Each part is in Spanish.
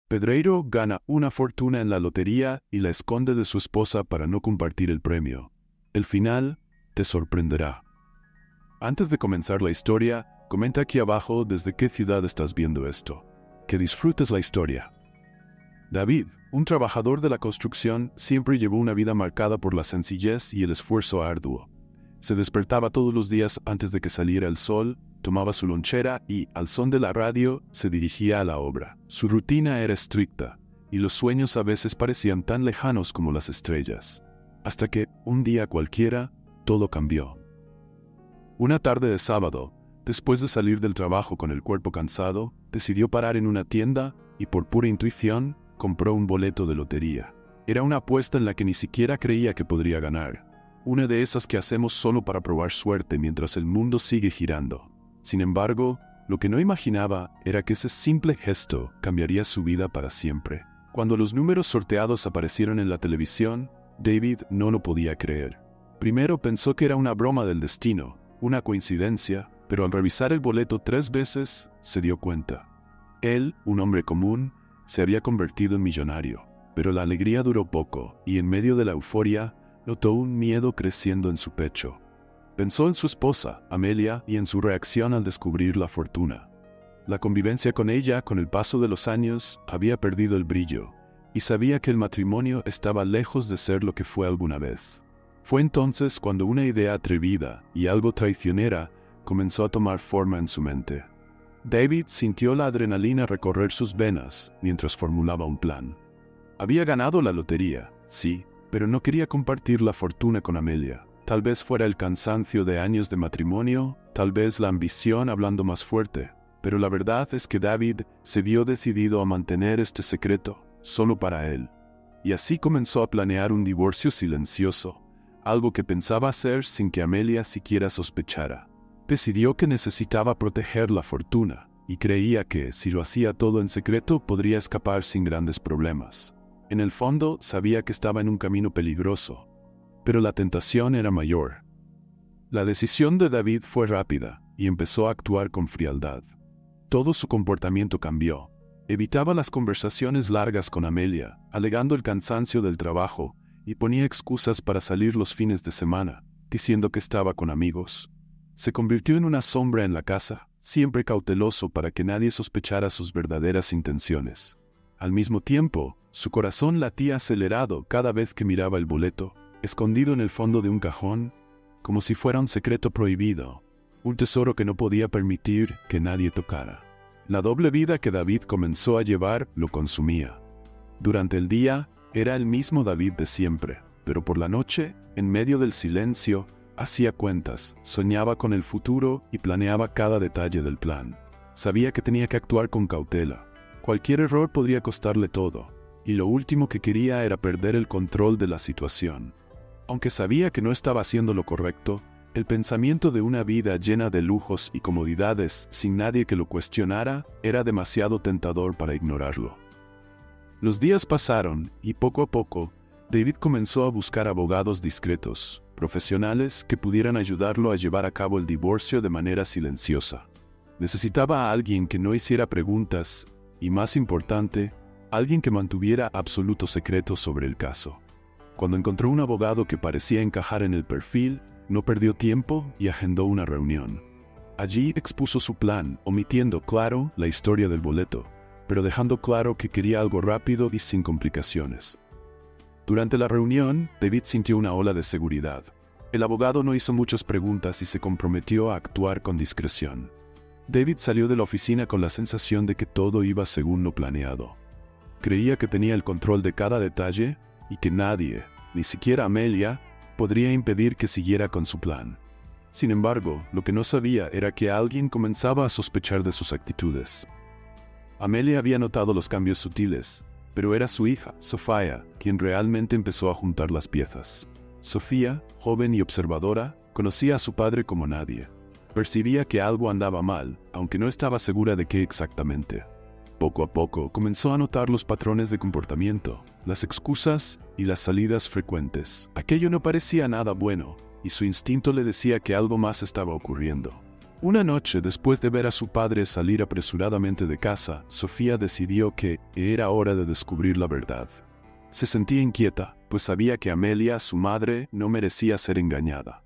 Pedreiro gana una fortuna en la lotería y la esconde de su esposa para no compartir el premio. El final te sorprenderá. Antes de comenzar la historia, comenta aquí abajo desde qué ciudad estás viendo esto. Que disfrutes la historia. David, un trabajador de la construcción, siempre llevó una vida marcada por la sencillez y el esfuerzo arduo. Se despertaba todos los días antes de que saliera el sol, tomaba su lonchera y, al son de la radio, se dirigía a la obra. Su rutina era estricta, y los sueños a veces parecían tan lejanos como las estrellas. Hasta que, un día cualquiera, todo cambió. Una tarde de sábado, después de salir del trabajo con el cuerpo cansado, decidió parar en una tienda y, por pura intuición, compró un boleto de lotería. Era una apuesta en la que ni siquiera creía que podría ganar. Una de esas que hacemos solo para probar suerte mientras el mundo sigue girando. Sin embargo, lo que no imaginaba era que ese simple gesto cambiaría su vida para siempre. Cuando los números sorteados aparecieron en la televisión, David no lo podía creer. Primero pensó que era una broma del destino, una coincidencia, pero al revisar el boleto 3 veces, se dio cuenta. Él, un hombre común, se había convertido en millonario. Pero la alegría duró poco, y en medio de la euforia, notó un miedo creciendo en su pecho. Pensó en su esposa, Amelia, y en su reacción al descubrir la fortuna. La convivencia con ella, con el paso de los años, había perdido el brillo, y sabía que el matrimonio estaba lejos de ser lo que fue alguna vez. Fue entonces cuando una idea atrevida y algo traicionera comenzó a tomar forma en su mente. David sintió la adrenalina recorrer sus venas mientras formulaba un plan. Había ganado la lotería, sí, pero no quería compartir la fortuna con Amelia. Tal vez fuera el cansancio de años de matrimonio, tal vez la ambición hablando más fuerte, pero la verdad es que David se vio decidido a mantener este secreto solo para él. Y así comenzó a planear un divorcio silencioso, algo que pensaba hacer sin que Amelia siquiera sospechara. Decidió que necesitaba proteger la fortuna, y creía que, si lo hacía todo en secreto, podría escapar sin grandes problemas. En el fondo, sabía que estaba en un camino peligroso, pero la tentación era mayor. La decisión de David fue rápida, y empezó a actuar con frialdad. Todo su comportamiento cambió. Evitaba las conversaciones largas con Amelia, alegando el cansancio del trabajo, y ponía excusas para salir los fines de semana, diciendo que estaba con amigos. Se convirtió en una sombra en la casa, siempre cauteloso para que nadie sospechara sus verdaderas intenciones. Al mismo tiempo, su corazón latía acelerado cada vez que miraba el boleto, escondido en el fondo de un cajón, como si fuera un secreto prohibido, un tesoro que no podía permitir que nadie tocara. La doble vida que David comenzó a llevar lo consumía. Durante el día, era el mismo David de siempre, pero por la noche, en medio del silencio, hacía cuentas, soñaba con el futuro y planeaba cada detalle del plan. Sabía que tenía que actuar con cautela. Cualquier error podría costarle todo, y lo último que quería era perder el control de la situación. Aunque sabía que no estaba haciendo lo correcto, el pensamiento de una vida llena de lujos y comodidades sin nadie que lo cuestionara era demasiado tentador para ignorarlo. Los días pasaron y poco a poco, David comenzó a buscar abogados discretos, profesionales que pudieran ayudarlo a llevar a cabo el divorcio de manera silenciosa. Necesitaba a alguien que no hiciera preguntas y, más importante, alguien que mantuviera absoluto secreto sobre el caso. Cuando encontró un abogado que parecía encajar en el perfil, no perdió tiempo y agendó una reunión. Allí expuso su plan, omitiendo, claro, la historia del boleto, pero dejando claro que quería algo rápido y sin complicaciones. Durante la reunión, David sintió una ola de seguridad. El abogado no hizo muchas preguntas y se comprometió a actuar con discreción. David salió de la oficina con la sensación de que todo iba según lo planeado. Creía que tenía el control de cada detalle y que nadie, ni siquiera Amelia, podría impedir que siguiera con su plan. Sin embargo, lo que no sabía era que alguien comenzaba a sospechar de sus actitudes. Amelia había notado los cambios sutiles, pero era su hija, Sofía, quien realmente empezó a juntar las piezas. Sofía, joven y observadora, conocía a su padre como nadie. Percibía que algo andaba mal, aunque no estaba segura de qué exactamente. Poco a poco comenzó a notar los patrones de comportamiento, las excusas y las salidas frecuentes. Aquello no parecía nada bueno, y su instinto le decía que algo más estaba ocurriendo. Una noche, después de ver a su padre salir apresuradamente de casa, Sofía decidió que era hora de descubrir la verdad. Se sentía inquieta, pues sabía que Amelia, su madre, no merecía ser engañada.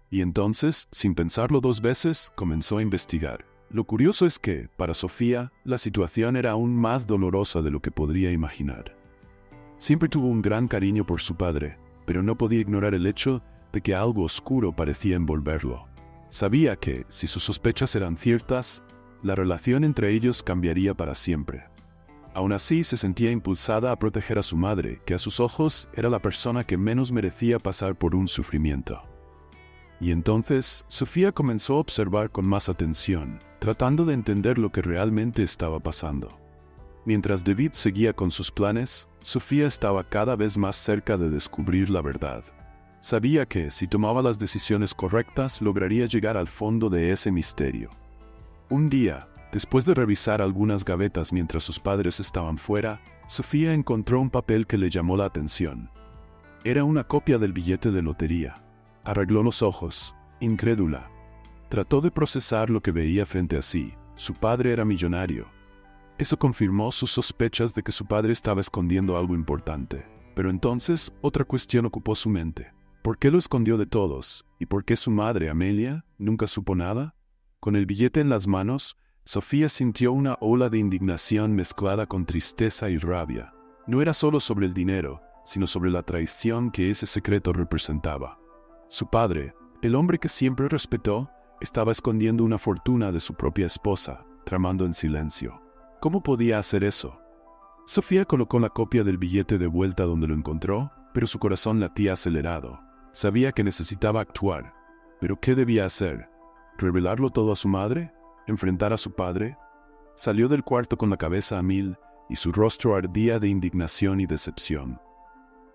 Y entonces, sin pensarlo dos veces, comenzó a investigar. Lo curioso es que, para Sofía, la situación era aún más dolorosa de lo que podría imaginar. Siempre tuvo un gran cariño por su padre, pero no podía ignorar el hecho de que algo oscuro parecía envolverlo. Sabía que, si sus sospechas eran ciertas, la relación entre ellos cambiaría para siempre. Aún así, se sentía impulsada a proteger a su madre, que a sus ojos era la persona que menos merecía pasar por un sufrimiento. Y entonces, Sofía comenzó a observar con más atención, tratando de entender lo que realmente estaba pasando. Mientras David seguía con sus planes, Sofía estaba cada vez más cerca de descubrir la verdad. Sabía que, si tomaba las decisiones correctas, lograría llegar al fondo de ese misterio. Un día, después de revisar algunas gavetas mientras sus padres estaban fuera, Sofía encontró un papel que le llamó la atención. Era una copia del billete de lotería. Arregló los ojos, incrédula. Trató de procesar lo que veía frente a sí. Su padre era millonario. Eso confirmó sus sospechas de que su padre estaba escondiendo algo importante. Pero entonces, otra cuestión ocupó su mente. ¿Por qué lo escondió de todos? ¿Y por qué su madre, Amelia, nunca supo nada? Con el billete en las manos, Sofía sintió una ola de indignación mezclada con tristeza y rabia. No era solo sobre el dinero, sino sobre la traición que ese secreto representaba. Su padre, el hombre que siempre respetó, estaba escondiendo una fortuna de su propia esposa, tramando en silencio. ¿Cómo podía hacer eso? Sofía colocó la copia del billete de vuelta donde lo encontró, pero su corazón latía acelerado. Sabía que necesitaba actuar. ¿Pero qué debía hacer? ¿Revelarlo todo a su madre? ¿Enfrentar a su padre? Salió del cuarto con la cabeza a mil y su rostro ardía de indignación y decepción.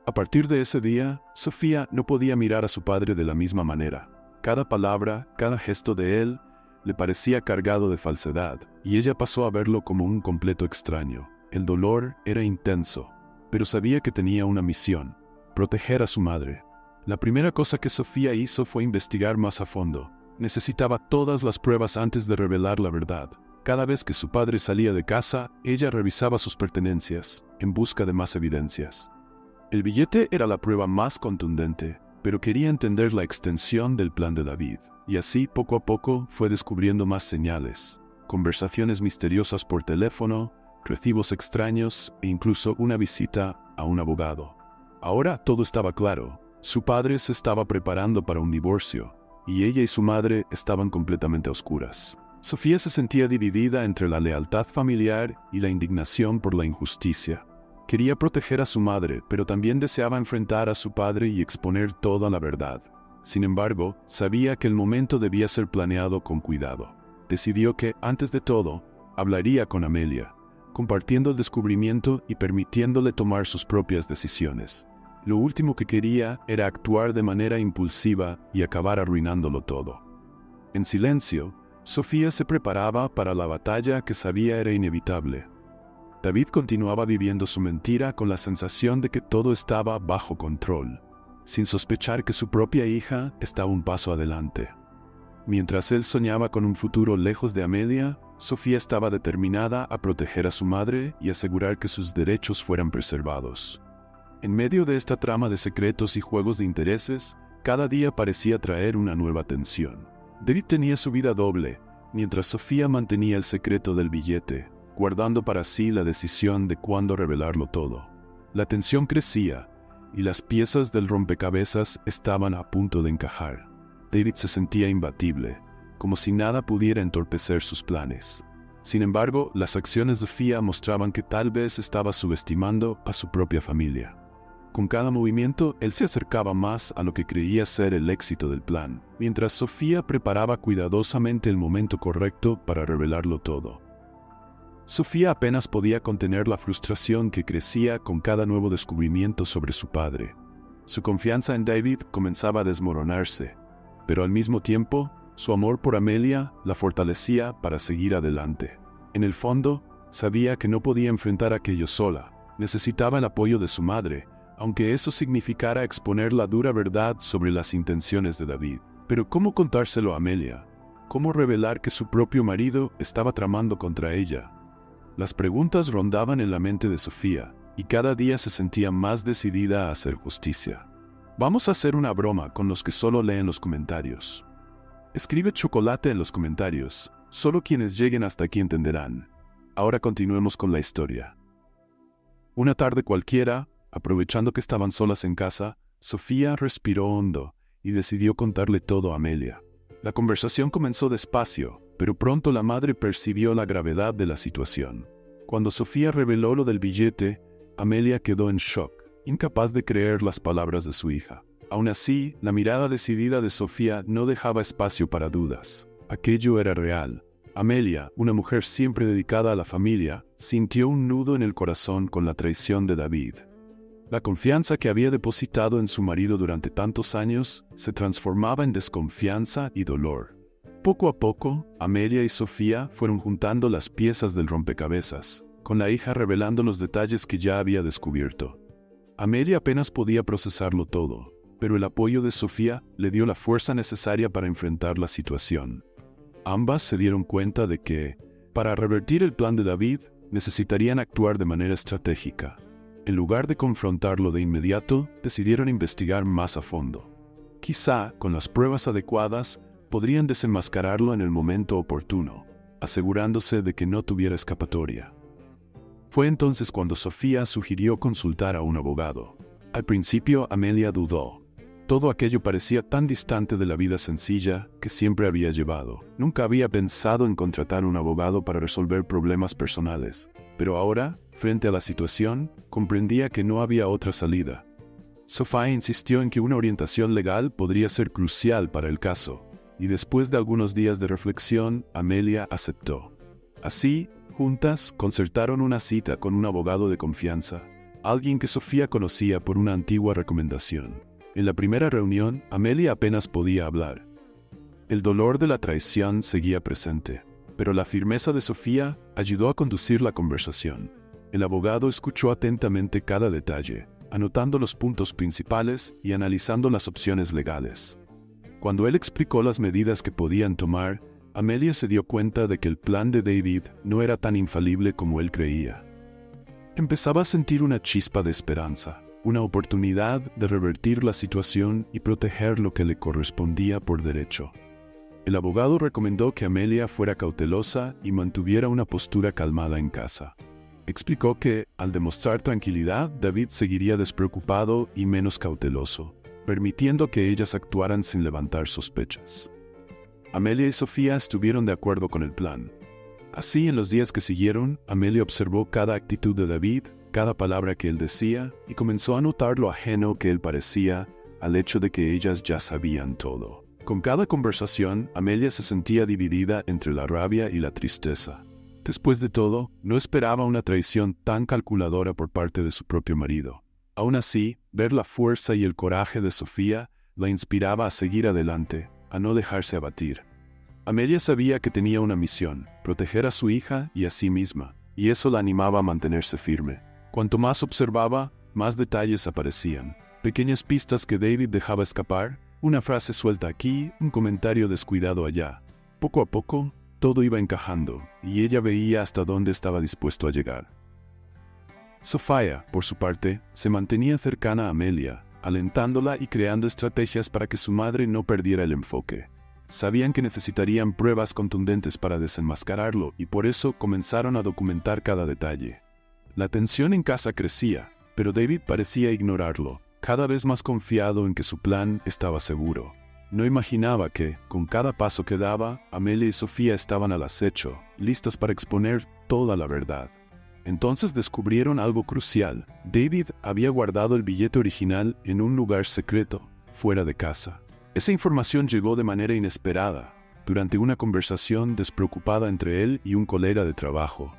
A partir de ese día, Sofía no podía mirar a su padre de la misma manera. Cada palabra, cada gesto de él, le parecía cargado de falsedad, y ella pasó a verlo como un completo extraño. El dolor era intenso, pero sabía que tenía una misión: proteger a su madre. La primera cosa que Sofía hizo fue investigar más a fondo. Necesitaba todas las pruebas antes de revelar la verdad. Cada vez que su padre salía de casa, ella revisaba sus pertenencias, en busca de más evidencias. El billete era la prueba más contundente, pero quería entender la extensión del plan de David, y así poco a poco fue descubriendo más señales, conversaciones misteriosas por teléfono, recibos extraños e incluso una visita a un abogado. Ahora todo estaba claro. Su padre se estaba preparando para un divorcio, y ella y su madre estaban completamente a oscuras. Sofía se sentía dividida entre la lealtad familiar y la indignación por la injusticia. Quería proteger a su madre, pero también deseaba enfrentar a su padre y exponer toda la verdad. Sin embargo, sabía que el momento debía ser planeado con cuidado. Decidió que, antes de todo, hablaría con Amelia, compartiendo el descubrimiento y permitiéndole tomar sus propias decisiones. Lo último que quería era actuar de manera impulsiva y acabar arruinándolo todo. En silencio, Sofía se preparaba para la batalla que sabía era inevitable. David continuaba viviendo su mentira con la sensación de que todo estaba bajo control, sin sospechar que su propia hija estaba un paso adelante. Mientras él soñaba con un futuro lejos de Amelia, Sofía estaba determinada a proteger a su madre y asegurar que sus derechos fueran preservados. En medio de esta trama de secretos y juegos de intereses, cada día parecía traer una nueva tensión. David tenía su vida doble, mientras Sofía mantenía el secreto del billete, guardando para sí la decisión de cuándo revelarlo todo. La tensión crecía, y las piezas del rompecabezas estaban a punto de encajar. David se sentía imbatible, como si nada pudiera entorpecer sus planes. Sin embargo, las acciones de Sofía mostraban que tal vez estaba subestimando a su propia familia. Con cada movimiento, él se acercaba más a lo que creía ser el éxito del plan, mientras Sofía preparaba cuidadosamente el momento correcto para revelarlo todo. Sofía apenas podía contener la frustración que crecía con cada nuevo descubrimiento sobre su padre. Su confianza en David comenzaba a desmoronarse, pero al mismo tiempo, su amor por Amelia la fortalecía para seguir adelante. En el fondo, sabía que no podía enfrentar aquello sola. Necesitaba el apoyo de su madre, aunque eso significara exponer la dura verdad sobre las intenciones de David. Pero ¿cómo contárselo a Amelia? cómo revelar que su propio marido estaba tramando contra ella. Las preguntas rondaban en la mente de Sofía, y cada día se sentía más decidida a hacer justicia. Vamos a hacer una broma con los que solo leen los comentarios. Escribe chocolate en los comentarios, solo quienes lleguen hasta aquí entenderán. Ahora continuemos con la historia. Una tarde cualquiera, aprovechando que estaban solas en casa, Sofía respiró hondo y decidió contarle todo a Amelia. La conversación comenzó despacio, pero pronto la madre percibió la gravedad de la situación. Cuando Sofía reveló lo del billete, Amelia quedó en shock, incapaz de creer las palabras de su hija. Aún así, la mirada decidida de Sofía no dejaba espacio para dudas. Aquello era real. Amelia, una mujer siempre dedicada a la familia, sintió un nudo en el corazón con la traición de David. La confianza que había depositado en su marido durante tantos años se transformaba en desconfianza y dolor. Poco a poco, Amelia y Sofía fueron juntando las piezas del rompecabezas, con la hija revelando los detalles que ya había descubierto. Amelia apenas podía procesarlo todo, pero el apoyo de Sofía le dio la fuerza necesaria para enfrentar la situación. Ambas se dieron cuenta de que, para revertir el plan de David, necesitarían actuar de manera estratégica. En lugar de confrontarlo de inmediato, decidieron investigar más a fondo. Quizá, con las pruebas adecuadas, podrían desenmascararlo en el momento oportuno, asegurándose de que no tuviera escapatoria. Fue entonces cuando Sofía sugirió consultar a un abogado. Al principio, Amelia dudó. Todo aquello parecía tan distante de la vida sencilla que siempre había llevado. Nunca había pensado en contratar un abogado para resolver problemas personales, pero ahora, frente a la situación, comprendía que no había otra salida. Sofía insistió en que una orientación legal podría ser crucial para el caso, y después de algunos días de reflexión, Amelia aceptó. Así, juntas, concertaron una cita con un abogado de confianza, alguien que Sofía conocía por una antigua recomendación. En la primera reunión, Amelia apenas podía hablar. El dolor de la traición seguía presente, pero la firmeza de Sofía ayudó a conducir la conversación. El abogado escuchó atentamente cada detalle, anotando los puntos principales y analizando las opciones legales. Cuando él explicó las medidas que podían tomar, Amelia se dio cuenta de que el plan de David no era tan infalible como él creía. Empezaba a sentir una chispa de esperanza, una oportunidad de revertir la situación y proteger lo que le correspondía por derecho. El abogado recomendó que Amelia fuera cautelosa y mantuviera una postura calmada en casa. Explicó que, al demostrar tranquilidad, David seguiría despreocupado y menos cauteloso, permitiendo que ellas actuaran sin levantar sospechas. Amelia y Sofía estuvieron de acuerdo con el plan. Así, en los días que siguieron, Amelia observó cada actitud de David, cada palabra que él decía, y comenzó a notar lo ajeno que él parecía al hecho de que ellas ya sabían todo. Con cada conversación, Amelia se sentía dividida entre la rabia y la tristeza. Después de todo, no esperaba una traición tan calculadora por parte de su propio marido. Aún así, ver la fuerza y el coraje de Sofía la inspiraba a seguir adelante, a no dejarse abatir. Amelia sabía que tenía una misión, proteger a su hija y a sí misma, y eso la animaba a mantenerse firme. Cuanto más observaba, más detalles aparecían. Pequeñas pistas que David dejaba escapar, una frase suelta aquí, un comentario descuidado allá. Poco a poco, todo iba encajando, y ella veía hasta dónde estaba dispuesto a llegar. Sofía, por su parte, se mantenía cercana a Amelia, alentándola y creando estrategias para que su madre no perdiera el enfoque. Sabían que necesitarían pruebas contundentes para desenmascararlo y por eso comenzaron a documentar cada detalle. La tensión en casa crecía, pero David parecía ignorarlo, cada vez más confiado en que su plan estaba seguro. No imaginaba que, con cada paso que daba, Amelia y Sofía estaban al acecho, listas para exponer toda la verdad. Entonces descubrieron algo crucial. David había guardado el billete original en un lugar secreto, fuera de casa. Esa información llegó de manera inesperada, durante una conversación despreocupada entre él y un colega de trabajo.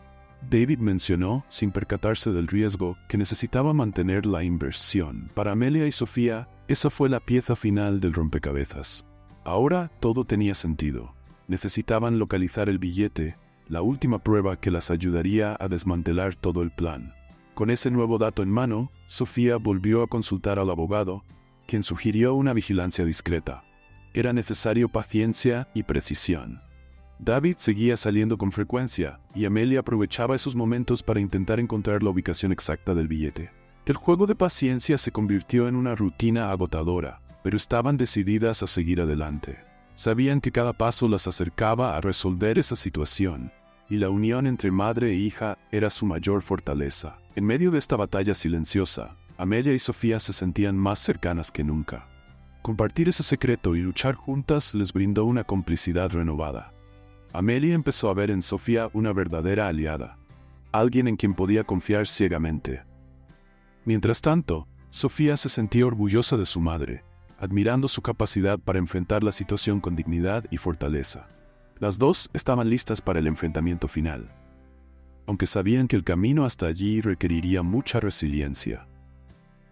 David mencionó, sin percatarse del riesgo, que necesitaba mantener la inversión. Para Amelia y Sofía, esa fue la pieza final del rompecabezas. Ahora todo tenía sentido. Necesitaban localizar el billete, la última prueba que las ayudaría a desmantelar todo el plan. Con ese nuevo dato en mano, Sofía volvió a consultar al abogado, quien sugirió una vigilancia discreta. era necesario paciencia y precisión. David seguía saliendo con frecuencia, y Amelia aprovechaba esos momentos para intentar encontrar la ubicación exacta del billete. El juego de paciencia se convirtió en una rutina agotadora, pero estaban decididas a seguir adelante. Sabían que cada paso las acercaba a resolver esa situación, y la unión entre madre e hija era su mayor fortaleza. En medio de esta batalla silenciosa, Amelia y Sofía se sentían más cercanas que nunca. Compartir ese secreto y luchar juntas les brindó una complicidad renovada. Amelia empezó a ver en Sofía una verdadera aliada, alguien en quien podía confiar ciegamente. Mientras tanto, Sofía se sentía orgullosa de su madre, admirando su capacidad para enfrentar la situación con dignidad y fortaleza. Las dos estaban listas para el enfrentamiento final, aunque sabían que el camino hasta allí requeriría mucha resiliencia.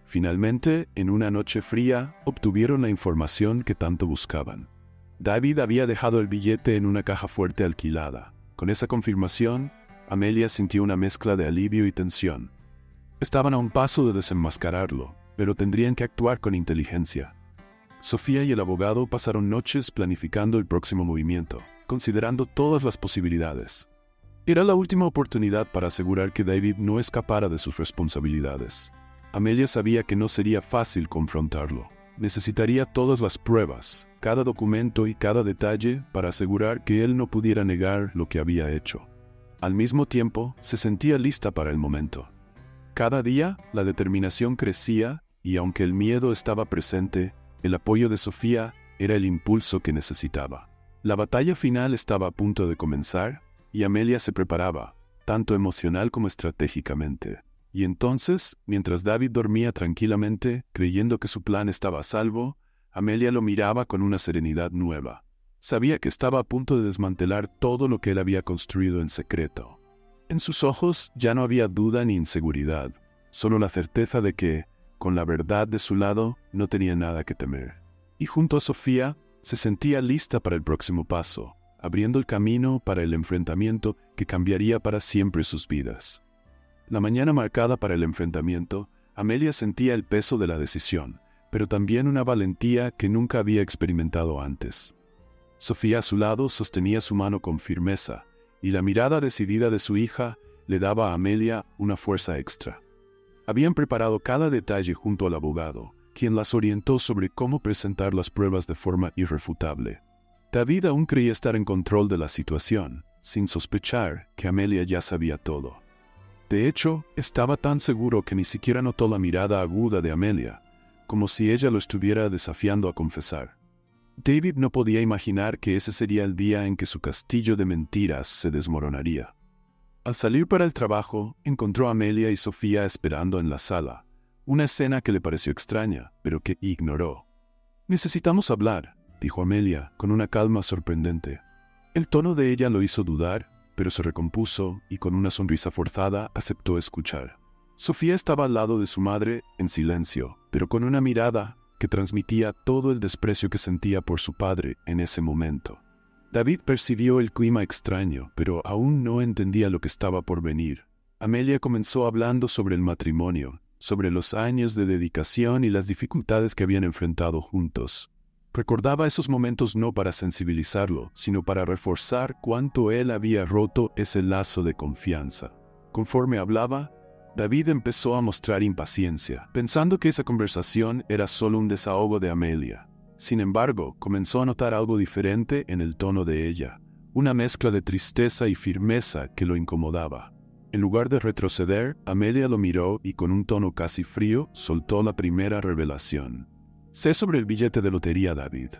Finalmente, en una noche fría, obtuvieron la información que tanto buscaban. David había dejado el billete en una caja fuerte alquilada. Con esa confirmación, Amelia sintió una mezcla de alivio y tensión. Estaban a un paso de desenmascararlo, pero tendrían que actuar con inteligencia. Sofía y el abogado pasaron noches planificando el próximo movimiento, considerando todas las posibilidades. Era la última oportunidad para asegurar que David no escapara de sus responsabilidades. Amelia sabía que no sería fácil confrontarlo. Necesitaría todas las pruebas, cada documento y cada detalle para asegurar que él no pudiera negar lo que había hecho. Al mismo tiempo, se sentía lista para el momento. Cada día, la determinación crecía y aunque el miedo estaba presente, el apoyo de Sofía era el impulso que necesitaba. La batalla final estaba a punto de comenzar y Amelia se preparaba, tanto emocional como estratégicamente. Y entonces, mientras David dormía tranquilamente, creyendo que su plan estaba a salvo, Amelia lo miraba con una serenidad nueva. Sabía que estaba a punto de desmantelar todo lo que él había construido en secreto. En sus ojos ya no había duda ni inseguridad, solo la certeza de que, con la verdad de su lado, no tenía nada que temer. Y junto a Sofía, se sentía lista para el próximo paso, abriendo el camino para el enfrentamiento que cambiaría para siempre sus vidas. La mañana marcada para el enfrentamiento, Amelia sentía el peso de la decisión, pero también una valentía que nunca había experimentado antes. Sofía a su lado sostenía su mano con firmeza, y la mirada decidida de su hija le daba a Amelia una fuerza extra. Habían preparado cada detalle junto al abogado, quien las orientó sobre cómo presentar las pruebas de forma irrefutable. David aún creía estar en control de la situación, sin sospechar que Amelia ya sabía todo. De hecho, estaba tan seguro que ni siquiera notó la mirada aguda de Amelia, como si ella lo estuviera desafiando a confesar. David no podía imaginar que ese sería el día en que su castillo de mentiras se desmoronaría. Al salir para el trabajo, encontró a Amelia y Sofía esperando en la sala, una escena que le pareció extraña, pero que ignoró. «Necesitamos hablar», dijo Amelia, con una calma sorprendente. El tono de ella lo hizo dudar, pero se recompuso y con una sonrisa forzada aceptó escuchar. Sofía estaba al lado de su madre, en silencio, pero con una mirada que transmitía todo el desprecio que sentía por su padre en ese momento. David percibió el clima extraño, pero aún no entendía lo que estaba por venir. Amelia comenzó hablando sobre el matrimonio, sobre los años de dedicación y las dificultades que habían enfrentado juntos. Recordaba esos momentos no para sensibilizarlo, sino para reforzar cuánto él había roto ese lazo de confianza. Conforme hablaba, David empezó a mostrar impaciencia, pensando que esa conversación era solo un desahogo de Amelia. Sin embargo, comenzó a notar algo diferente en el tono de ella, una mezcla de tristeza y firmeza que lo incomodaba. En lugar de retroceder, Amelia lo miró y con un tono casi frío soltó la primera revelación. «Sé sobre el billete de lotería, David».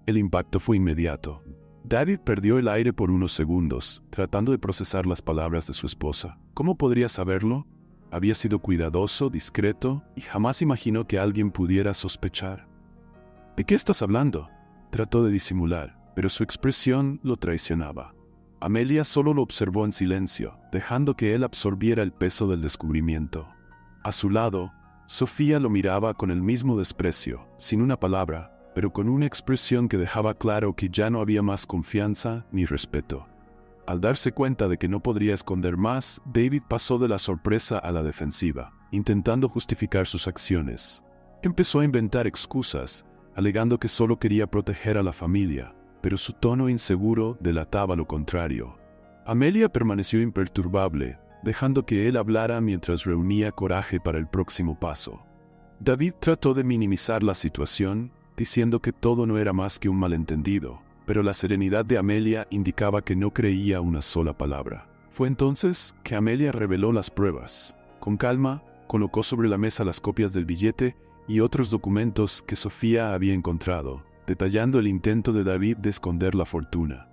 El impacto fue inmediato. David perdió el aire por unos segundos, tratando de procesar las palabras de su esposa. ¿Cómo podría saberlo? Había sido cuidadoso, discreto, y jamás imaginó que alguien pudiera sospechar. «¿De qué estás hablando?», trató de disimular, pero su expresión lo traicionaba. Amelia solo lo observó en silencio, dejando que él absorbiera el peso del descubrimiento. A su lado, Sofía lo miraba con el mismo desprecio, sin una palabra, pero con una expresión que dejaba claro que ya no había más confianza ni respeto. Al darse cuenta de que no podría esconder más, David pasó de la sorpresa a la defensiva, intentando justificar sus acciones. Empezó a inventar excusas, alegando que solo quería proteger a la familia, pero su tono inseguro delataba lo contrario. Amelia permaneció imperturbable, dejando que él hablara mientras reunía coraje para el próximo paso. David trató de minimizar la situación, diciendo que todo no era más que un malentendido, pero la serenidad de Amelia indicaba que no creía una sola palabra. Fue entonces que Amelia reveló las pruebas. Con calma, colocó sobre la mesa las copias del billete y otros documentos que Sofía había encontrado, detallando el intento de David de esconder la fortuna.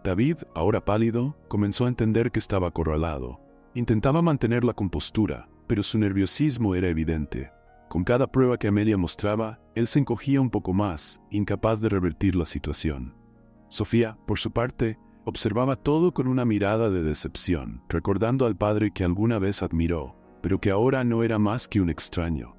David, ahora pálido, comenzó a entender que estaba acorralado. Intentaba mantener la compostura, pero su nerviosismo era evidente. Con cada prueba que Amelia mostraba, él se encogía un poco más, incapaz de revertir la situación. Sofía, por su parte, observaba todo con una mirada de decepción, recordando al padre que alguna vez admiró, pero que ahora no era más que un extraño.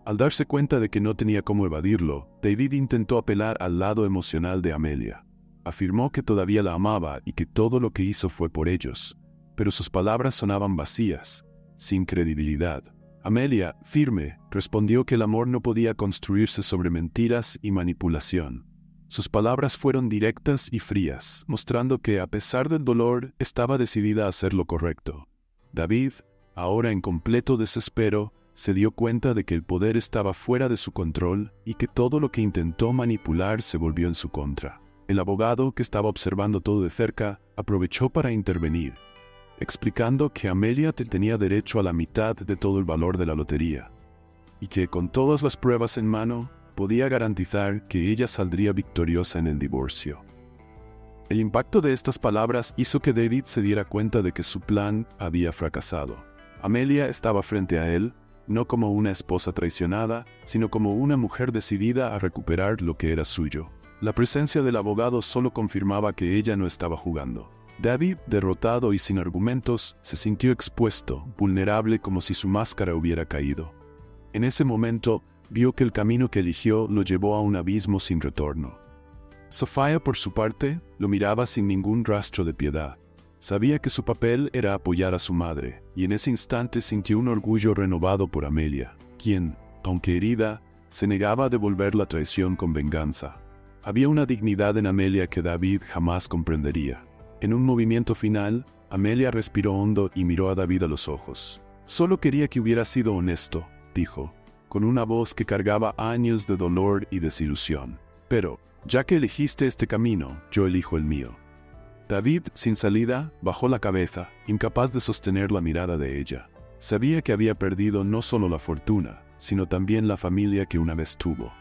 Al darse cuenta de que no tenía cómo evadirlo, David intentó apelar al lado emocional de Amelia. Afirmó que todavía la amaba y que todo lo que hizo fue por ellos, pero sus palabras sonaban vacías, sin credibilidad. Amelia, firme, respondió que el amor no podía construirse sobre mentiras y manipulación. Sus palabras fueron directas y frías, mostrando que, a pesar del dolor, estaba decidida a hacer lo correcto. David, ahora en completo desespero, se dio cuenta de que el poder estaba fuera de su control y que todo lo que intentó manipular se volvió en su contra. El abogado, que estaba observando todo de cerca, aprovechó para intervenir, explicando que Amelia tenía derecho a la mitad de todo el valor de la lotería, y que con todas las pruebas en mano, podía garantizar que ella saldría victoriosa en el divorcio. El impacto de estas palabras hizo que David se diera cuenta de que su plan había fracasado. Amelia estaba frente a él, no como una esposa traicionada, sino como una mujer decidida a recuperar lo que era suyo. La presencia del abogado solo confirmaba que ella no estaba jugando. David, derrotado y sin argumentos, se sintió expuesto, vulnerable, como si su máscara hubiera caído. En ese momento, vio que el camino que eligió lo llevó a un abismo sin retorno. Sofía, por su parte, lo miraba sin ningún rastro de piedad. Sabía que su papel era apoyar a su madre, y en ese instante sintió un orgullo renovado por Amelia, quien, aunque herida, se negaba a devolver la traición con venganza. Había una dignidad en Amelia que David jamás comprendería. En un movimiento final, Amelia respiró hondo y miró a David a los ojos. «Solo quería que hubiera sido honesto», dijo, con una voz que cargaba años de dolor y desilusión. «Pero, ya que elegiste este camino, yo elijo el mío». David, sin salida, bajó la cabeza, incapaz de sostener la mirada de ella. Sabía que había perdido no solo la fortuna, sino también la familia que una vez tuvo.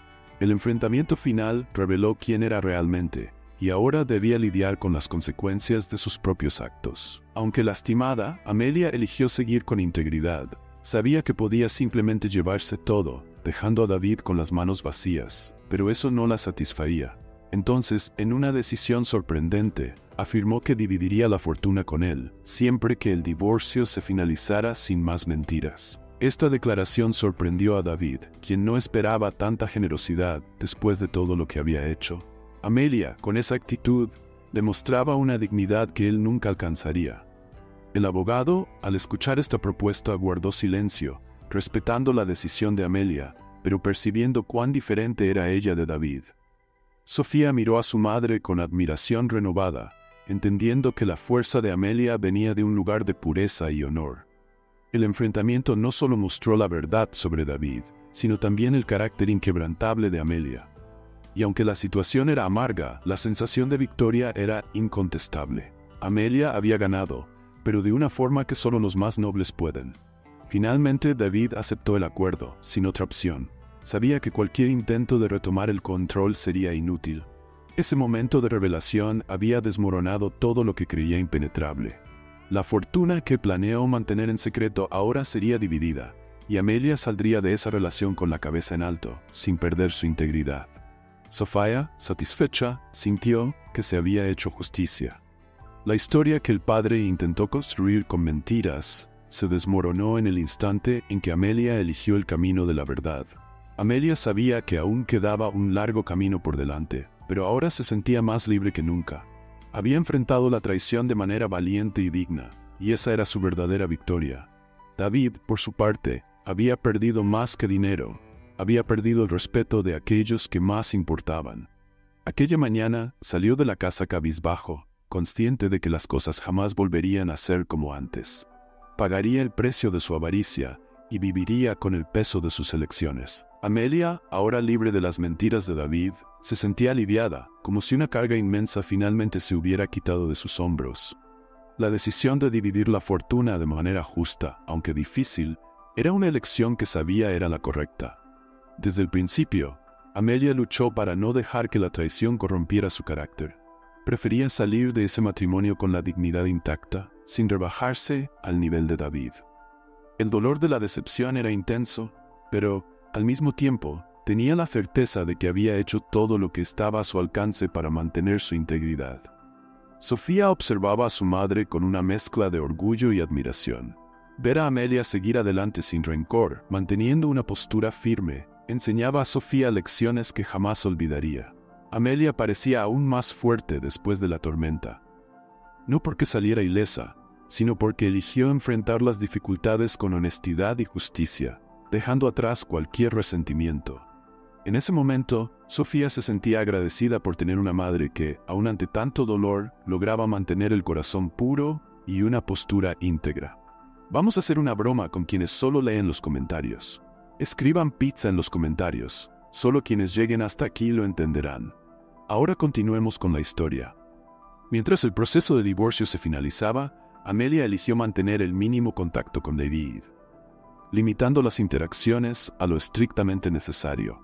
El enfrentamiento final reveló quién era realmente, y ahora debía lidiar con las consecuencias de sus propios actos. Aunque lastimada, Amelia eligió seguir con integridad. Sabía que podía simplemente llevarse todo, dejando a David con las manos vacías, pero eso no la satisfaía. Entonces, en una decisión sorprendente, afirmó que dividiría la fortuna con él, siempre que el divorcio se finalizara sin más mentiras. Esta declaración sorprendió a David, quien no esperaba tanta generosidad después de todo lo que había hecho. Amelia, con esa actitud, demostraba una dignidad que él nunca alcanzaría. El abogado, al escuchar esta propuesta, guardó silencio, respetando la decisión de Amelia, pero percibiendo cuán diferente era ella de David. Sofía miró a su madre con admiración renovada, entendiendo que la fuerza de Amelia venía de un lugar de pureza y honor. El enfrentamiento no solo mostró la verdad sobre David, sino también el carácter inquebrantable de Amelia. Y aunque la situación era amarga, la sensación de victoria era incontestable. Amelia había ganado, pero de una forma que solo los más nobles pueden. Finalmente David aceptó el acuerdo, sin otra opción. Sabía que cualquier intento de retomar el control sería inútil. Ese momento de revelación había desmoronado todo lo que creía impenetrable. La fortuna que planeó mantener en secreto ahora sería dividida, y Amelia saldría de esa relación con la cabeza en alto, sin perder su integridad. Sofía, satisfecha, sintió que se había hecho justicia. La historia que el padre intentó construir con mentiras se desmoronó en el instante en que Amelia eligió el camino de la verdad. Amelia sabía que aún quedaba un largo camino por delante, pero ahora se sentía más libre que nunca. Había enfrentado la traición de manera valiente y digna, y esa era su verdadera victoria. David, por su parte, había perdido más que dinero. había perdido el respeto de aquellos que más importaban. Aquella mañana salió de la casa cabizbajo, consciente de que las cosas jamás volverían a ser como antes. Pagaría el precio de su avaricia y viviría con el peso de sus elecciones. Amelia, ahora libre de las mentiras de David, se sentía aliviada, como si una carga inmensa finalmente se hubiera quitado de sus hombros. La decisión de dividir la fortuna de manera justa, aunque difícil, era una elección que sabía era la correcta. Desde el principio, Amelia luchó para no dejar que la traición corrompiera su carácter. Prefería salir de ese matrimonio con la dignidad intacta, sin rebajarse al nivel de David. El dolor de la decepción era intenso, pero, al mismo tiempo, tenía la certeza de que había hecho todo lo que estaba a su alcance para mantener su integridad. Sofía observaba a su madre con una mezcla de orgullo y admiración. Ver a Amelia seguir adelante sin rencor, manteniendo una postura firme, enseñaba a Sofía lecciones que jamás olvidaría. Amelia parecía aún más fuerte después de la tormenta. No porque saliera ilesa, sino porque eligió enfrentar las dificultades con honestidad y justicia, dejando atrás cualquier resentimiento. En ese momento, Sofía se sentía agradecida por tener una madre que, aun ante tanto dolor, lograba mantener el corazón puro y una postura íntegra. Vamos a hacer una broma con quienes solo leen los comentarios. Escriban pizza en los comentarios, solo quienes lleguen hasta aquí lo entenderán. Ahora continuemos con la historia. Mientras el proceso de divorcio se finalizaba, Amelia eligió mantener el mínimo contacto con David, limitando las interacciones a lo estrictamente necesario.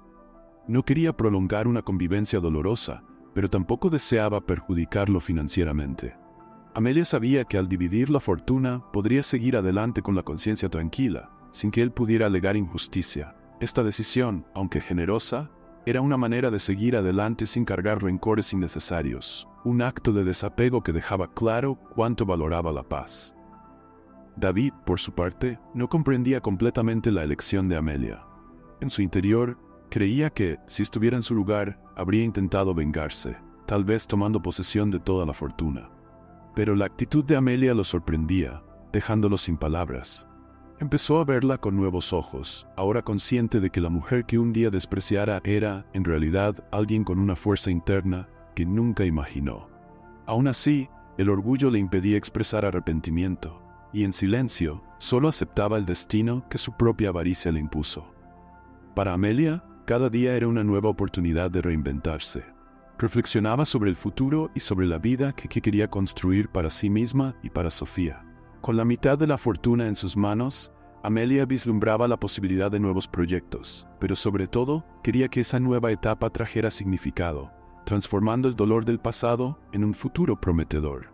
No quería prolongar una convivencia dolorosa, pero tampoco deseaba perjudicarlo financieramente. Amelia sabía que al dividir la fortuna podría seguir adelante con la conciencia tranquila, sin que él pudiera alegar injusticia. Esta decisión, aunque generosa, era una manera de seguir adelante sin cargar rencores innecesarios, un acto de desapego que dejaba claro cuánto valoraba la paz. David, por su parte, no comprendía completamente la elección de Amelia. En su interior, creía que, si estuviera en su lugar, habría intentado vengarse, tal vez tomando posesión de toda la fortuna. Pero la actitud de Amelia lo sorprendía, dejándolo sin palabras. Empezó a verla con nuevos ojos, ahora consciente de que la mujer que un día despreciara era, en realidad, alguien con una fuerza interna que nunca imaginó. Aún así, el orgullo le impedía expresar arrepentimiento, y en silencio, solo aceptaba el destino que su propia avaricia le impuso. Para Amelia, cada día era una nueva oportunidad de reinventarse. Reflexionaba sobre el futuro y sobre la vida que quería construir para sí misma y para Sofía. Con la mitad de la fortuna en sus manos, Amelia vislumbraba la posibilidad de nuevos proyectos, pero sobre todo quería que esa nueva etapa trajera significado, transformando el dolor del pasado en un futuro prometedor.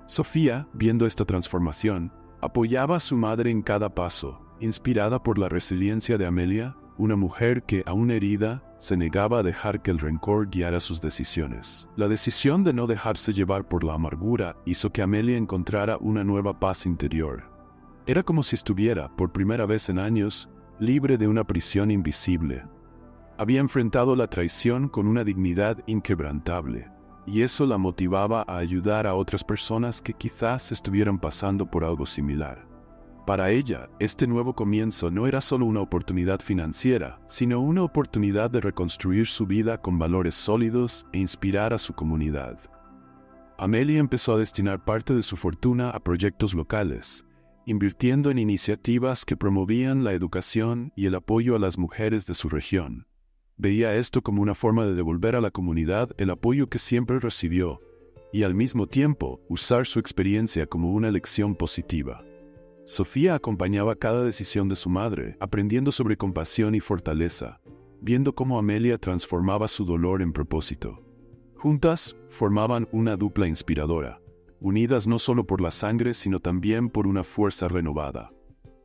Sofía, viendo esta transformación, apoyaba a su madre en cada paso, inspirada por la resiliencia de Amelia, una mujer que, aún herida, se negaba a dejar que el rencor guiara sus decisiones. La decisión de no dejarse llevar por la amargura hizo que Amelia encontrara una nueva paz interior. Era como si estuviera, por primera vez en años, libre de una prisión invisible. Había enfrentado la traición con una dignidad inquebrantable, y eso la motivaba a ayudar a otras personas que quizás estuvieran pasando por algo similar. Para ella, este nuevo comienzo no era solo una oportunidad financiera, sino una oportunidad de reconstruir su vida con valores sólidos e inspirar a su comunidad. Amelia empezó a destinar parte de su fortuna a proyectos locales, invirtiendo en iniciativas que promovían la educación y el apoyo a las mujeres de su región. Veía esto como una forma de devolver a la comunidad el apoyo que siempre recibió, y al mismo tiempo usar su experiencia como una lección positiva. Sofía acompañaba cada decisión de su madre, aprendiendo sobre compasión y fortaleza, viendo cómo Amelia transformaba su dolor en propósito. Juntas, formaban una dupla inspiradora, unidas no solo por la sangre, sino también por una fuerza renovada.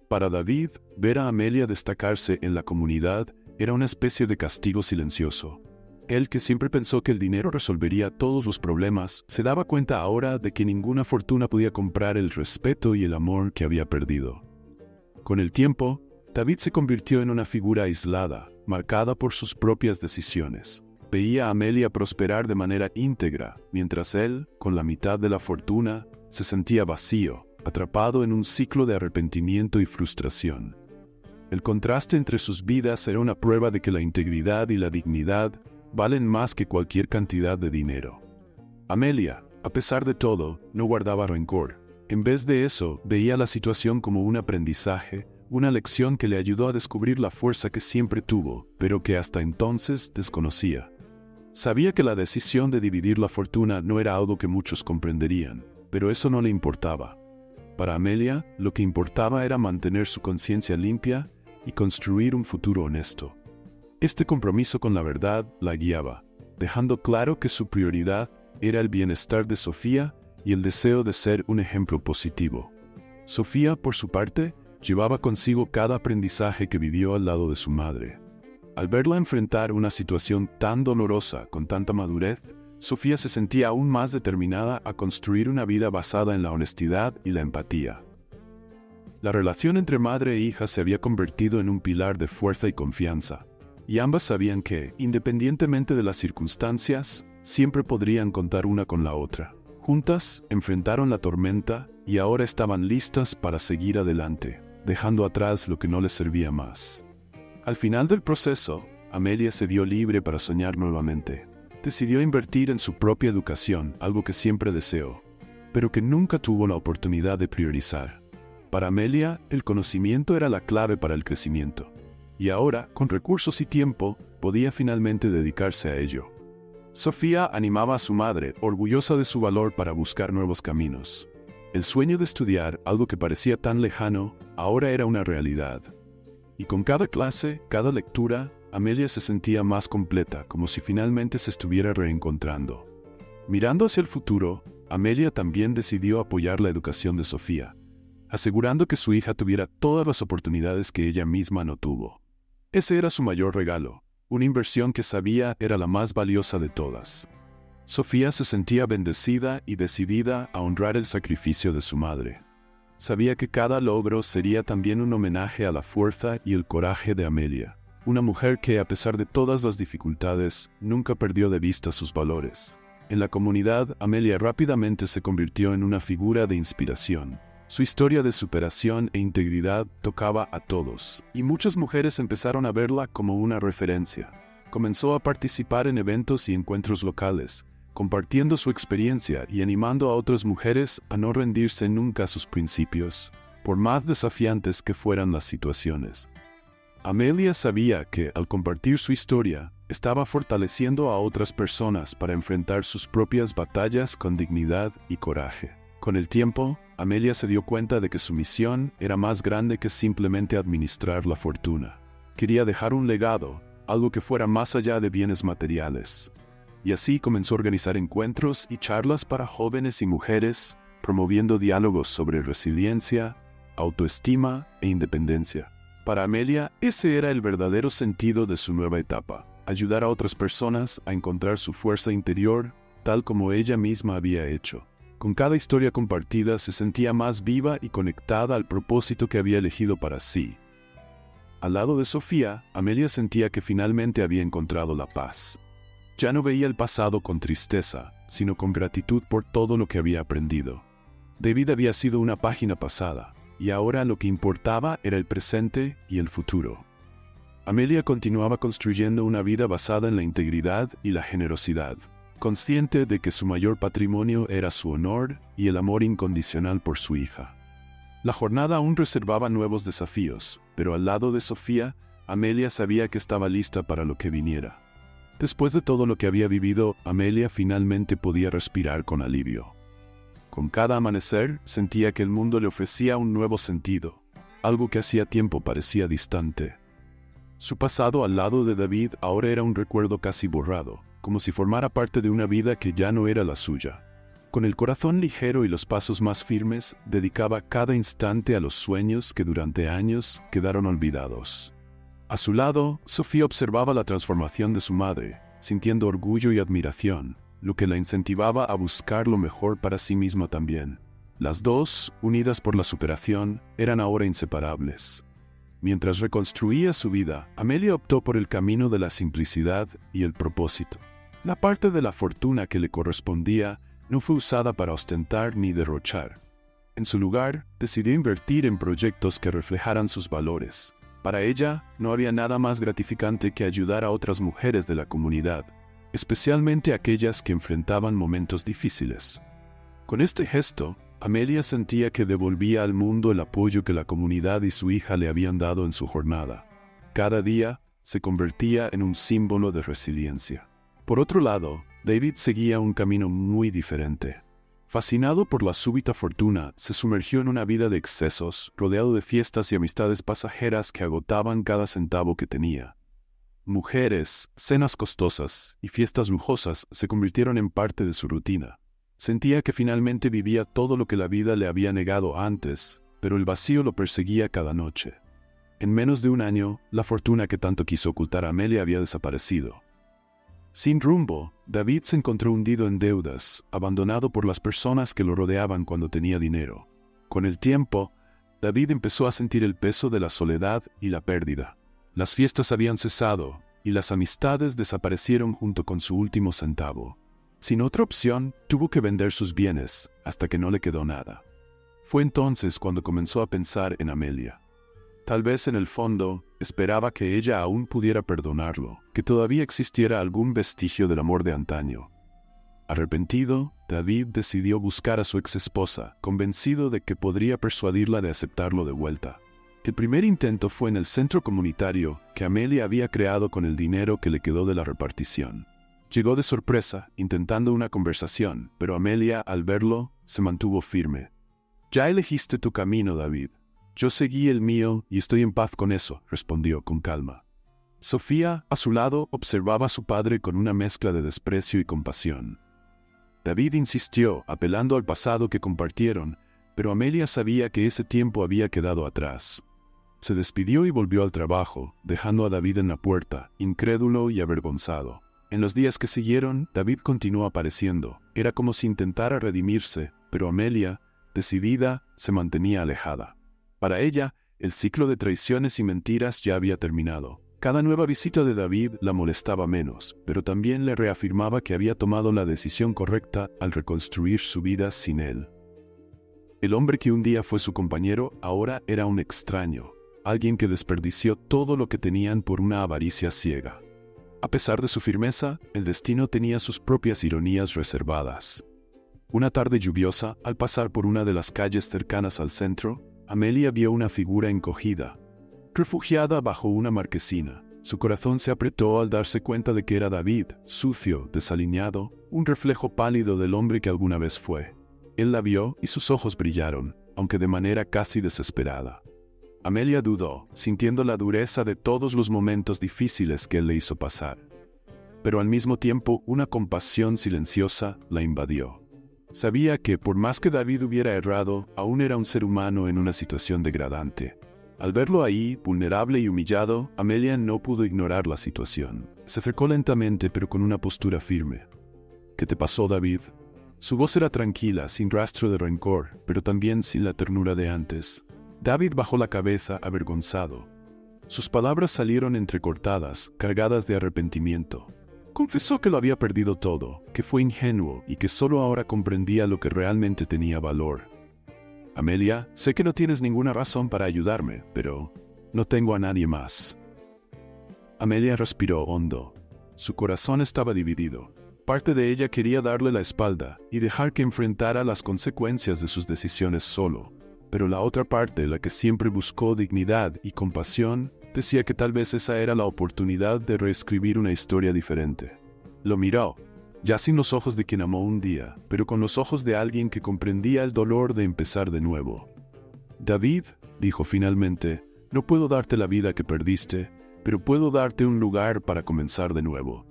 Para David, ver a Amelia destacarse en la comunidad era una especie de castigo silencioso. Él, que siempre pensó que el dinero resolvería todos los problemas, se daba cuenta ahora de que ninguna fortuna podía comprar el respeto y el amor que había perdido. Con el tiempo, David se convirtió en una figura aislada, marcada por sus propias decisiones. Veía a Amelia prosperar de manera íntegra, mientras él, con la mitad de la fortuna, se sentía vacío, atrapado en un ciclo de arrepentimiento y frustración. El contraste entre sus vidas era una prueba de que la integridad y la dignidad valen más que cualquier cantidad de dinero. Amelia, a pesar de todo, no guardaba rencor. En vez de eso, veía la situación como un aprendizaje, una lección que le ayudó a descubrir la fuerza que siempre tuvo, pero que hasta entonces desconocía. Sabía que la decisión de dividir la fortuna no era algo que muchos comprenderían, pero eso no le importaba. Para Amelia, lo que importaba era mantener su conciencia limpia y construir un futuro honesto. Este compromiso con la verdad la guiaba, dejando claro que su prioridad era el bienestar de Sofía y el deseo de ser un ejemplo positivo. Sofía, por su parte, llevaba consigo cada aprendizaje que vivió al lado de su madre. Al verla enfrentar una situación tan dolorosa con tanta madurez, Sofía se sentía aún más determinada a construir una vida basada en la honestidad y la empatía. La relación entre madre e hija se había convertido en un pilar de fuerza y confianza, y ambas sabían que, independientemente de las circunstancias, siempre podrían contar una con la otra. Juntas, enfrentaron la tormenta y ahora estaban listas para seguir adelante, dejando atrás lo que no les servía más. Al final del proceso, Amelia se vio libre para soñar nuevamente. Decidió invertir en su propia educación, algo que siempre deseó, pero que nunca tuvo la oportunidad de priorizar. Para Amelia, el conocimiento era la clave para el crecimiento, y ahora, con recursos y tiempo, podía finalmente dedicarse a ello. Sofía animaba a su madre, orgullosa de su valor para buscar nuevos caminos. El sueño de estudiar, algo que parecía tan lejano, ahora era una realidad. Y con cada clase, cada lectura, Amelia se sentía más completa, como si finalmente se estuviera reencontrando. Mirando hacia el futuro, Amelia también decidió apoyar la educación de Sofía, asegurando que su hija tuviera todas las oportunidades que ella misma no tuvo. Ese era su mayor regalo, una inversión que sabía era la más valiosa de todas. Sofía se sentía bendecida y decidida a honrar el sacrificio de su madre. Sabía que cada logro sería también un homenaje a la fuerza y el coraje de Amelia, una mujer que, a pesar de todas las dificultades, nunca perdió de vista sus valores. En la comunidad, Amelia rápidamente se convirtió en una figura de inspiración. Su historia de superación e integridad tocaba a todos, y muchas mujeres empezaron a verla como una referencia. Comenzó a participar en eventos y encuentros locales, compartiendo su experiencia y animando a otras mujeres a no rendirse nunca a sus principios, por más desafiantes que fueran las situaciones. Amelia sabía que, al compartir su historia, estaba fortaleciendo a otras personas para enfrentar sus propias batallas con dignidad y coraje. Con el tiempo, Amelia se dio cuenta de que su misión era más grande que simplemente administrar la fortuna. Quería dejar un legado, algo que fuera más allá de bienes materiales. Y así comenzó a organizar encuentros y charlas para jóvenes y mujeres, promoviendo diálogos sobre resiliencia, autoestima e independencia. Para Amelia, ese era el verdadero sentido de su nueva etapa, ayudar a otras personas a encontrar su fuerza interior, tal como ella misma había hecho. Con cada historia compartida se sentía más viva y conectada al propósito que había elegido para sí. Al lado de Sofía, Amelia sentía que finalmente había encontrado la paz. Ya no veía el pasado con tristeza, sino con gratitud por todo lo que había aprendido. David había sido una página pasada, y ahora lo que importaba era el presente y el futuro. Amelia continuaba construyendo una vida basada en la integridad y la generosidad, consciente de que su mayor patrimonio era su honor y el amor incondicional por su hija. La jornada aún reservaba nuevos desafíos, pero al lado de Sofía, Amelia sabía que estaba lista para lo que viniera. Después de todo lo que había vivido, Amelia finalmente podía respirar con alivio. Con cada amanecer, sentía que el mundo le ofrecía un nuevo sentido, algo que hacía tiempo parecía distante. Su pasado al lado de David ahora era un recuerdo casi borrado, como si formara parte de una vida que ya no era la suya. Con el corazón ligero y los pasos más firmes, dedicaba cada instante a los sueños que durante años quedaron olvidados. A su lado, Sofía observaba la transformación de su madre, sintiendo orgullo y admiración, lo que la incentivaba a buscar lo mejor para sí misma también. Las dos, unidas por la superación, eran ahora inseparables. Mientras reconstruía su vida, Amelia optó por el camino de la simplicidad y el propósito. La parte de la fortuna que le correspondía no fue usada para ostentar ni derrochar. En su lugar, decidió invertir en proyectos que reflejaran sus valores, Para ella, no había nada más gratificante que ayudar a otras mujeres de la comunidad, especialmente aquellas que enfrentaban momentos difíciles. Con este gesto, Amelia sentía que devolvía al mundo el apoyo que la comunidad y su hija le habían dado en su jornada. Cada día se convertía en un símbolo de resiliencia. Por otro lado, David seguía un camino muy diferente. Fascinado por la súbita fortuna, se sumergió en una vida de excesos, rodeado de fiestas y amistades pasajeras que agotaban cada centavo que tenía. Mujeres, cenas costosas y fiestas lujosas se convirtieron en parte de su rutina. Sentía que finalmente vivía todo lo que la vida le había negado antes, pero el vacío lo perseguía cada noche. En menos de un año, la fortuna que tanto quiso ocultar a Amelia había desaparecido. Sin rumbo, David se encontró hundido en deudas, abandonado por las personas que lo rodeaban cuando tenía dinero. Con el tiempo, David empezó a sentir el peso de la soledad y la pérdida. Las fiestas habían cesado, y las amistades desaparecieron junto con su último centavo. Sin otra opción, tuvo que vender sus bienes, hasta que no le quedó nada. Fue entonces cuando comenzó a pensar en Amelia. Tal vez en el fondo, esperaba que ella aún pudiera perdonarlo, que todavía existiera algún vestigio del amor de antaño. Arrepentido, David decidió buscar a su exesposa, convencido de que podría persuadirla de aceptarlo de vuelta. El primer intento fue en el centro comunitario que Amelia había creado con el dinero que le quedó de la repartición. Llegó de sorpresa, intentando una conversación, pero Amelia, al verlo, se mantuvo firme. «Ya elegiste tu camino, David. Yo seguí el mío y estoy en paz con eso», respondió con calma. Sofía, a su lado, observaba a su padre con una mezcla de desprecio y compasión. David insistió, apelando al pasado que compartieron, pero Amelia sabía que ese tiempo había quedado atrás. Se despidió y volvió al trabajo, dejando a David en la puerta, incrédulo y avergonzado. En los días que siguieron, David continuó apareciendo. Era como si intentara redimirse, pero Amelia, decidida, se mantenía alejada. Para ella, el ciclo de traiciones y mentiras ya había terminado. Cada nueva visita de David la molestaba menos, pero también le reafirmaba que había tomado la decisión correcta al reconstruir su vida sin él. El hombre que un día fue su compañero ahora era un extraño, alguien que desperdició todo lo que tenían por una avaricia ciega. A pesar de su firmeza, el destino tenía sus propias ironías reservadas. Una tarde lluviosa, al pasar por una de las calles cercanas al centro, Amelia vio una figura encogida, refugiada bajo una marquesina. Su corazón se apretó al darse cuenta de que era David, sucio, desaliñado, un reflejo pálido del hombre que alguna vez fue. Él la vio y sus ojos brillaron, aunque de manera casi desesperada. Amelia dudó, sintiendo la dureza de todos los momentos difíciles que él le hizo pasar. Pero al mismo tiempo, una compasión silenciosa la invadió. Sabía que, por más que David hubiera errado, aún era un ser humano en una situación degradante. Al verlo ahí, vulnerable y humillado, Amelia no pudo ignorar la situación. Se acercó lentamente, pero con una postura firme. «¿Qué te pasó, David?» Su voz era tranquila, sin rastro de rencor, pero también sin la ternura de antes. David bajó la cabeza, avergonzado. Sus palabras salieron entrecortadas, cargadas de arrepentimiento. Confesó que lo había perdido todo, que fue ingenuo y que solo ahora comprendía lo que realmente tenía valor. «Amelia, sé que no tienes ninguna razón para ayudarme, pero no tengo a nadie más». Amelia respiró hondo. Su corazón estaba dividido. Parte de ella quería darle la espalda y dejar que enfrentara las consecuencias de sus decisiones solo. Pero la otra parte, la que siempre buscó dignidad y compasión, decía que tal vez esa era la oportunidad de reescribir una historia diferente. Lo miró, ya sin los ojos de quien amó un día, pero con los ojos de alguien que comprendía el dolor de empezar de nuevo. «David», dijo finalmente, «no puedo darte la vida que perdiste, pero puedo darte un lugar para comenzar de nuevo».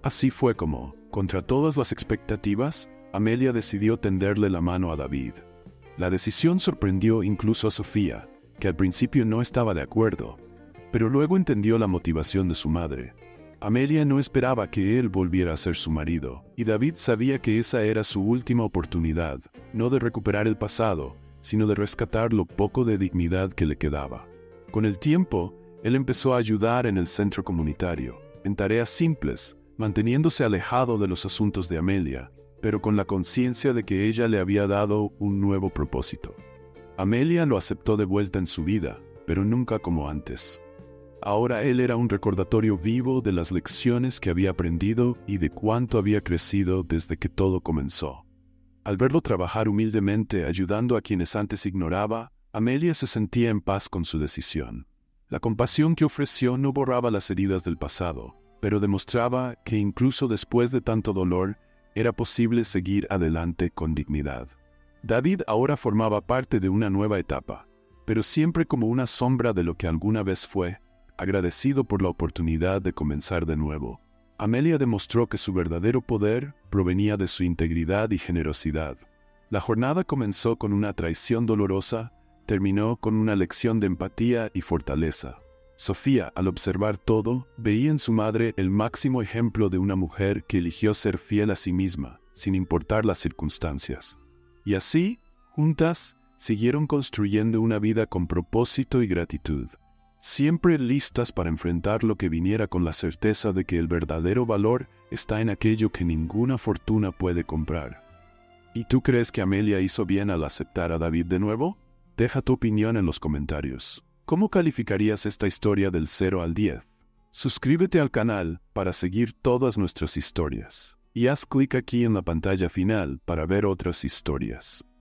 Así fue como, contra todas las expectativas, Amelia decidió tenderle la mano a David. La decisión sorprendió incluso a Sofía, que al principio no estaba de acuerdo, pero luego entendió la motivación de su madre. Amelia no esperaba que él volviera a ser su marido, y David sabía que esa era su última oportunidad, no de recuperar el pasado, sino de rescatar lo poco de dignidad que le quedaba. Con el tiempo, él empezó a ayudar en el centro comunitario, en tareas simples, manteniéndose alejado de los asuntos de Amelia, pero con la conciencia de que ella le había dado un nuevo propósito. Amelia lo aceptó de vuelta en su vida, pero nunca como antes. Ahora él era un recordatorio vivo de las lecciones que había aprendido y de cuánto había crecido desde que todo comenzó. Al verlo trabajar humildemente ayudando a quienes antes ignoraba, Amelia se sentía en paz con su decisión. La compasión que ofreció no borraba las heridas del pasado, pero demostraba que incluso después de tanto dolor, era posible seguir adelante con dignidad. David ahora formaba parte de una nueva etapa, pero siempre como una sombra de lo que alguna vez fue, agradecido por la oportunidad de comenzar de nuevo. Amelia demostró que su verdadero poder provenía de su integridad y generosidad. La jornada comenzó con una traición dolorosa, terminó con una lección de empatía y fortaleza. Sofía, al observar todo, veía en su madre el máximo ejemplo de una mujer que eligió ser fiel a sí misma, sin importar las circunstancias. Y así, juntas, siguieron construyendo una vida con propósito y gratitud, siempre listas para enfrentar lo que viniera con la certeza de que el verdadero valor está en aquello que ninguna fortuna puede comprar. ¿Y tú crees que Amelia hizo bien al aceptar a David de nuevo? Deja tu opinión en los comentarios. ¿Cómo calificarías esta historia del 0 al 10? Suscríbete al canal para seguir todas nuestras historias. Y haz clic aquí en la pantalla final para ver otras historias.